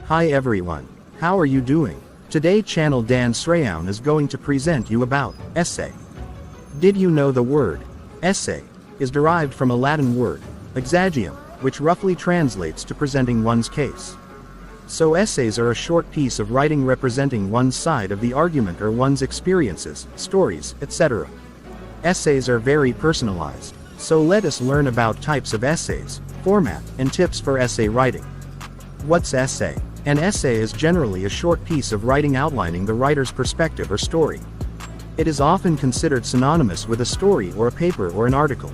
Hi everyone. How are you doing? Today channel Dan Sreyoun is going to present you about essay. Did you know the word essay is derived from a Latin word, exagium, which roughly translates to presenting one's case. So essays are a short piece of writing representing one's side of the argument or one's experiences, stories, etc. Essays are very personalized, so let us learn about types of essays, format, and tips for essay writing. What's essay? An essay is generally a short piece of writing outlining the writer's perspective or story. It is often considered synonymous with a story or a paper or an article.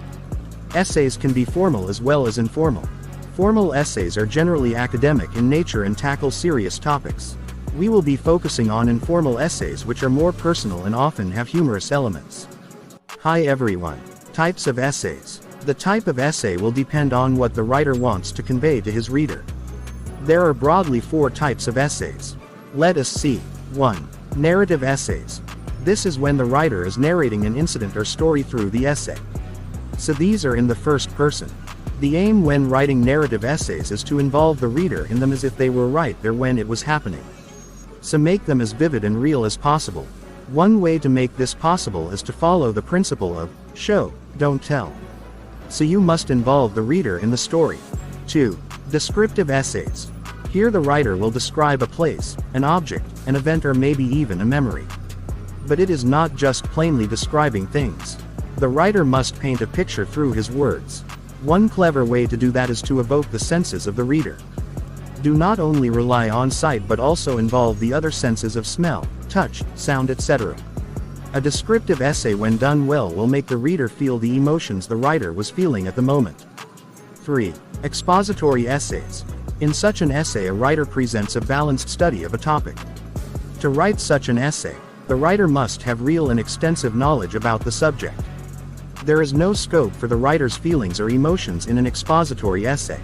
Essays can be formal as well as informal. Formal essays are generally academic in nature and tackle serious topics. We will be focusing on informal essays, which are more personal and often have humorous elements. Hi everyone. Types of essays. The type of essay will depend on what the writer wants to convey to his reader. There are broadly 4 types of essays. Let us see. 1. Narrative essays. This is when the writer is narrating an incident or story through the essay. So these are in the first person. The aim when writing narrative essays is to involve the reader in them as if they were right there when it was happening. So make them as vivid and real as possible. One way to make this possible is to follow the principle of show, don't tell. So you must involve the reader in the story. 2. Descriptive essays. Here the writer will describe a place, an object, an event, or maybe even a memory. But it is not just plainly describing things. The writer must paint a picture through his words. One clever way to do that is to evoke the senses of the reader. Do not only rely on sight but also involve the other senses of smell, touch, sound, etc. A descriptive essay when done well will make the reader feel the emotions the writer was feeling at the moment. 3. Expository essays. In such an essay a writer presents a balanced study of a topic. To write such an essay, the writer must have real and extensive knowledge about the subject. There is no scope for the writer's feelings or emotions in an expository essay.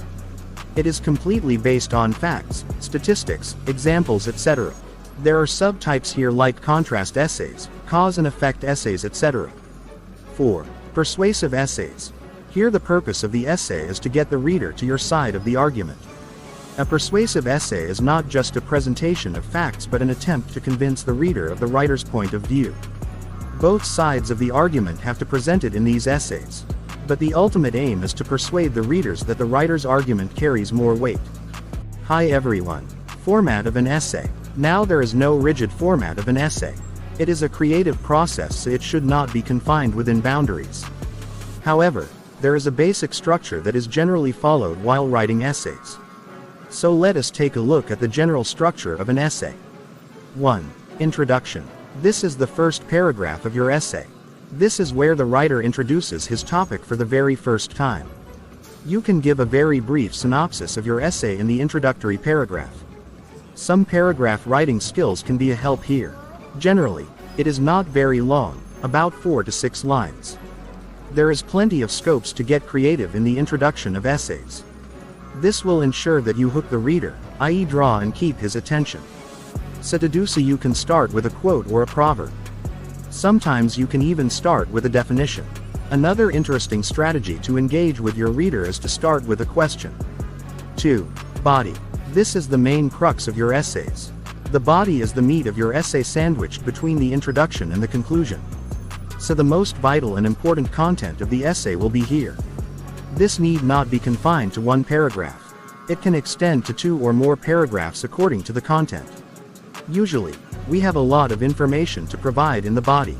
It is completely based on facts, statistics, examples, etc. There are subtypes here like contrast essays, cause and effect essays, etc. 4. Persuasive essays. Here the purpose of the essay is to get the reader to your side of the argument. A persuasive essay is not just a presentation of facts but an attempt to convince the reader of the writer's point of view. Both sides of the argument have to present it in these essays. But the ultimate aim is to persuade the readers that the writer's argument carries more weight. Hi everyone. Format of an essay. Now there is no rigid format of an essay. It is a creative process, so it should not be confined within boundaries. However, there is a basic structure that is generally followed while writing essays. So let us take a look at the general structure of an essay. 1. Introduction. This is the first paragraph of your essay. This is where the writer introduces his topic for the very first time. You can give a very brief synopsis of your essay in the introductory paragraph. Some paragraph writing skills can be a help here. Generally, it is not very long, about 4 to 6 lines. There is plenty of scopes to get creative in the introduction of essays. This will ensure that you hook the reader, i.e. draw and keep his attention. So to do so you can start with a quote or a proverb. Sometimes you can even start with a definition. Another interesting strategy to engage with your reader is to start with a question. 2. Body. This is the main crux of your essays. The body is the meat of your essay sandwiched between the introduction and the conclusion. So the most vital and important content of the essay will be here. This need not be confined to one paragraph. It can extend to 2 or more paragraphs according to the content. Usually, we have a lot of information to provide in the body.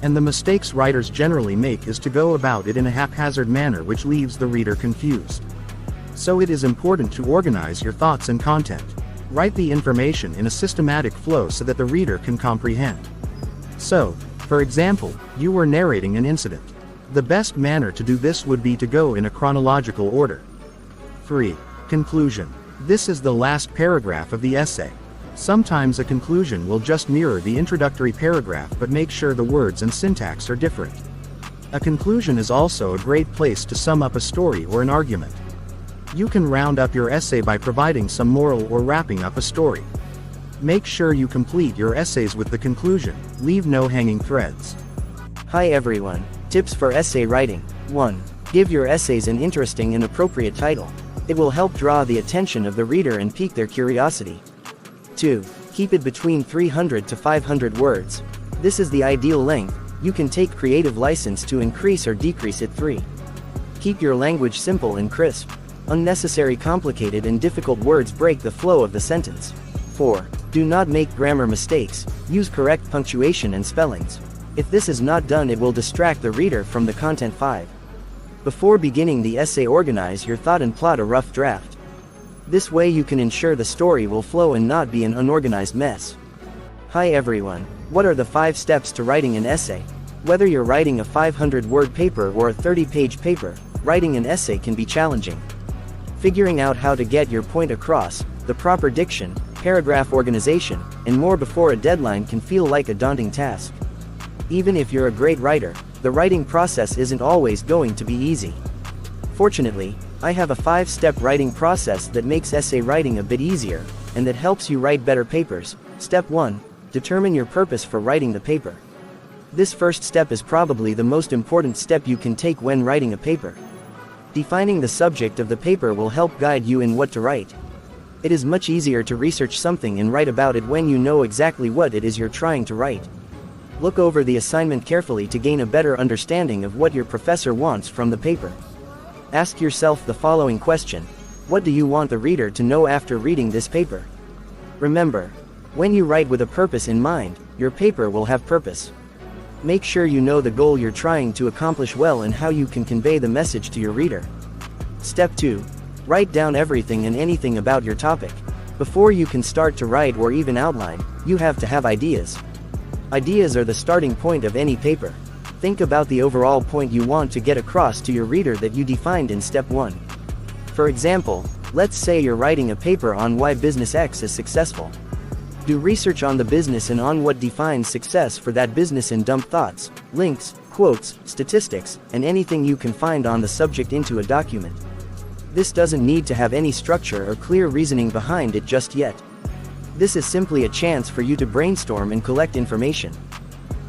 And the mistakes writers generally make is to go about it in a haphazard manner which leaves the reader confused. So it is important to organize your thoughts and content. Write the information in a systematic flow so that the reader can comprehend. So, for example, you were narrating an incident. The best manner to do this would be to go in a chronological order. 3. Conclusion. This is the last paragraph of the essay. Sometimes a conclusion will just mirror the introductory paragraph but make sure the words and syntax are different. A conclusion is also a great place to sum up a story or an argument. You can round up your essay by providing some moral or wrapping up a story. Make sure you complete your essays with the conclusion, leave no hanging threads. Hi everyone. Tips for essay writing. 1. Give your essays an interesting and appropriate title. It will help draw the attention of the reader and pique their curiosity. 2. Keep it between 300 to 500 words. This is the ideal length. You can take creative license to increase or decrease it. 3. Keep your language simple and crisp. Unnecessary complicated and difficult words break the flow of the sentence. 4. Do not make grammar mistakes. Use correct punctuation and spellings. If this is not done, it will distract the reader from the content. 5. Before beginning the essay, organize your thought and plot a rough draft. This way you can ensure the story will flow and not be an unorganized mess. Hi everyone, what are the 5 steps to writing an essay? Whether you're writing a 500-word paper or a 30-page paper, writing an essay can be challenging. Figuring out how to get your point across, the proper diction, paragraph organization, and more before a deadline can feel like a daunting task. Even if you're a great writer, the writing process isn't always going to be easy. Fortunately, I have a 5-step writing process that makes essay writing a bit easier, and that helps you write better papers. Step 1. Determine your purpose for writing the paper. This first step is probably the most important step you can take when writing a paper. Defining the subject of the paper will help guide you in what to write. It is much easier to research something and write about it when you know exactly what it is you're trying to write. Look over the assignment carefully to gain a better understanding of what your professor wants from the paper. Ask yourself the following question: what do you want the reader to know after reading this paper? Remember, when you write with a purpose in mind, your paper will have purpose. Make sure you know the goal you're trying to accomplish well and how you can convey the message to your reader. Step 2. Write down everything and anything about your topic. Before you can start to write or even outline, you have to have ideas. Ideas are the starting point of any paper. Think about the overall point you want to get across to your reader that you defined in step 1. For example, let's say you're writing a paper on why business X is successful. Do research on the business and on what defines success for that business and dump thoughts, links, quotes, statistics, and anything you can find on the subject into a document. This doesn't need to have any structure or clear reasoning behind it just yet. This is simply a chance for you to brainstorm and collect information.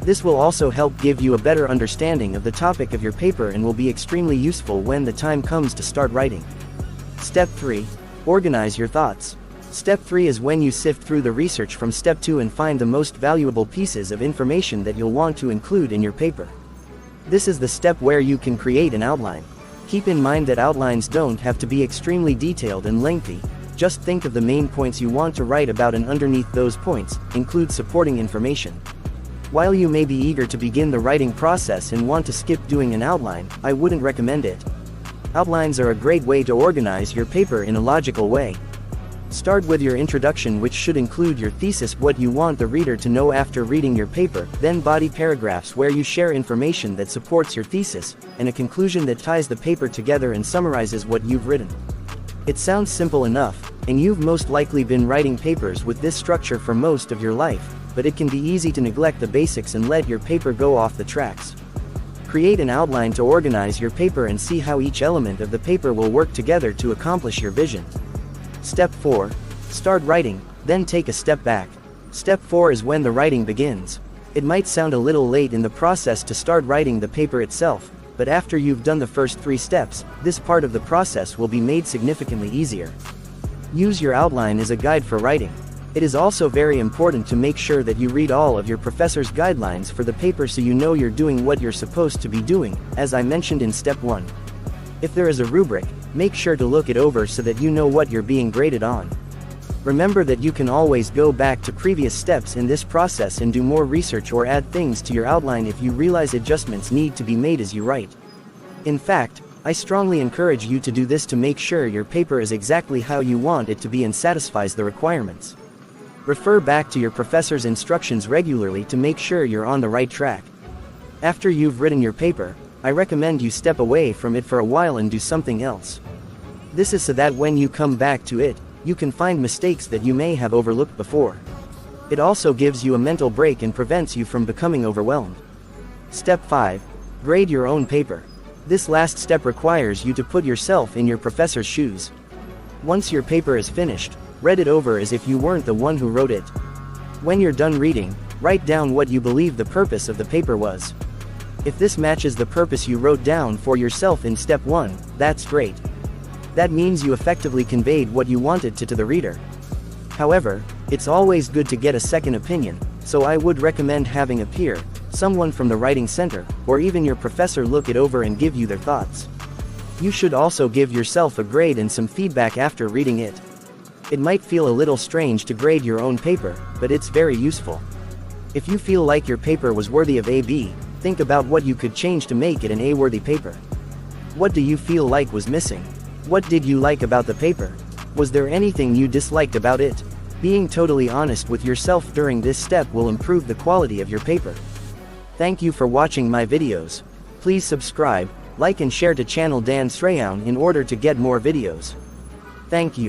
This will also help give you a better understanding of the topic of your paper and will be extremely useful when the time comes to start writing. Step 3. Organize your thoughts. Step 3 is when you sift through the research from step 2 and find the most valuable pieces of information that you'll want to include in your paper. This is the step where you can create an outline. Keep in mind that outlines don't have to be extremely detailed and lengthy. Just think of the main points you want to write about, and underneath those points, include supporting information. While you may be eager to begin the writing process and want to skip doing an outline, I wouldn't recommend it. Outlines are a great way to organize your paper in a logical way. Start with your introduction, which should include your thesis, what you want the reader to know after reading your paper, then body paragraphs where you share information that supports your thesis, and a conclusion that ties the paper together and summarizes what you've written. It sounds simple enough, and you've most likely been writing papers with this structure for most of your life, but it can be easy to neglect the basics and let your paper go off the tracks. Create an outline to organize your paper and see how each element of the paper will work together to accomplish your vision. Step 4. Start writing, then take a step back. Step 4 is when the writing begins. It might sound a little late in the process to start writing the paper itself, but after you've done the first 3 steps, this part of the process will be made significantly easier. Use your outline as a guide for writing. It is also very important to make sure that you read all of your professor's guidelines for the paper so you know you're doing what you're supposed to be doing, as I mentioned in step 1. If there is a rubric, make sure to look it over so that you know what you're being graded on. Remember that you can always go back to previous steps in this process and do more research or add things to your outline if you realize adjustments need to be made as you write. In fact, I strongly encourage you to do this to make sure your paper is exactly how you want it to be and satisfies the requirements. Refer back to your professor's instructions regularly to make sure you're on the right track. After you've written your paper, I recommend you step away from it for a while and do something else. This is so that when you come back to it, you can find mistakes that you may have overlooked before. It also gives you a mental break and prevents you from becoming overwhelmed. Step 5. Grade your own paper. This last step requires you to put yourself in your professor's shoes. Once your paper is finished, read it over as if you weren't the one who wrote it. When you're done reading, write down what you believe the purpose of the paper was. If this matches the purpose you wrote down for yourself in step 1, that's great. That means you effectively conveyed what you wanted to the reader. However, it's always good to get a second opinion, so I would recommend having a peer, someone from the writing center, or even your professor look it over and give you their thoughts. You should also give yourself a grade and some feedback after reading it. It might feel a little strange to grade your own paper, but it's very useful. If you feel like your paper was worthy of A/B, think about what you could change to make it an A-worthy paper. What do you feel like was missing? What did you like about the paper? Was there anything you disliked about it? Being totally honest with yourself during this step will improve the quality of your paper. Thank you for watching my videos. Please subscribe, like and share to channel Dan Sreyoun in order to get more videos. Thank you.